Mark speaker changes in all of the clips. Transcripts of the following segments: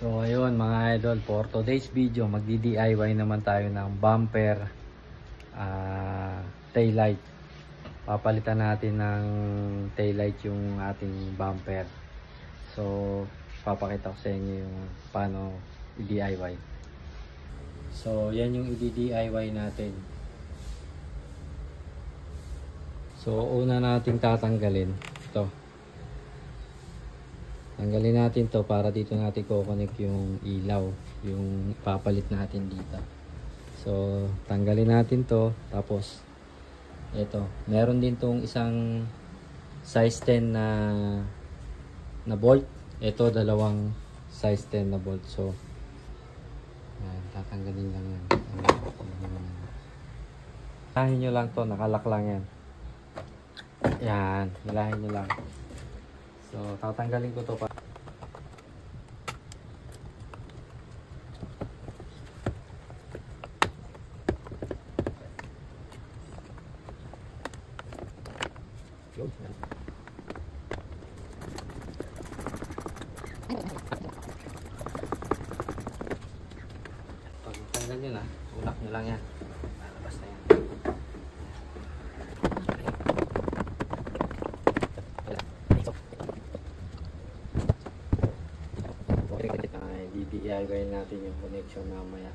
Speaker 1: So ayun mga idol, for today's video magdi-DIY naman tayo ng bumper taillight. Papalitan natin ng taillight yung ating bumper. So papakita ko sa inyo yung paano i-DIY. So yan yung i-DIY natin. So una nating tatanggalin ito. Tanggalin natin to para dito natin ko-connect yung ilaw, yung ipapalit natin dito. So tanggalin natin to, tapos ito, meron din tong isang size 10 na bolt. Ito dalawang size 10 na bolt. So yan, tatanggalin lang yan. Hilahin nyo lang to, nakalak lang yan. Yan, hilahin nyo lang. So, tatanggalin ko to pa. Pagtanggal nyo na, ulak nyo lang yan. Lalabas na yan. DIY natin yung connection mamaya.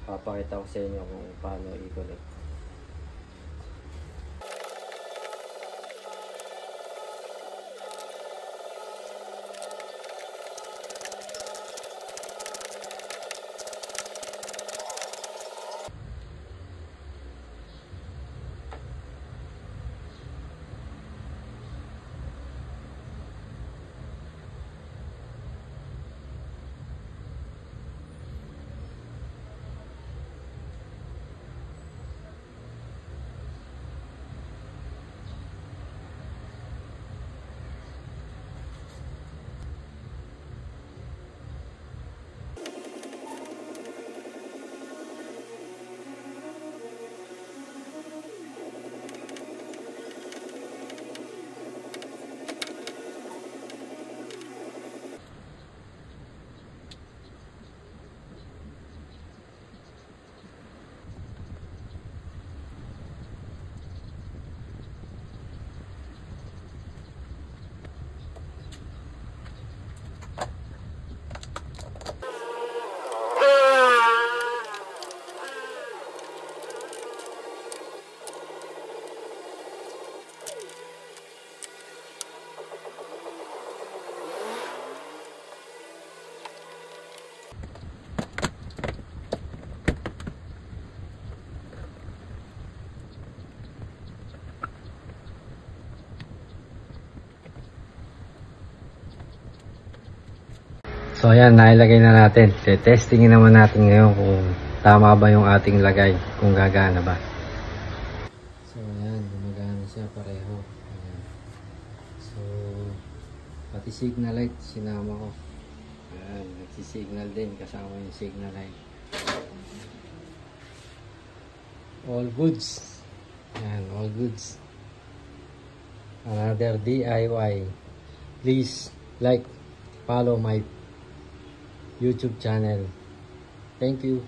Speaker 1: Papakita ko sa inyo kung paano i-connect. So ayan, nailagay na natin. Testingin naman natin ngayon kung tama ba yung ating lagay, kung gagana ba. So ayan, gumagana siya pareho. Ayan. So pati signal light sinama ko. Ayan, nagsisignal din kasama yung signal light. All goods. Ayan, all goods. Another DIY. Please like, follow my YouTube channel. Thank you.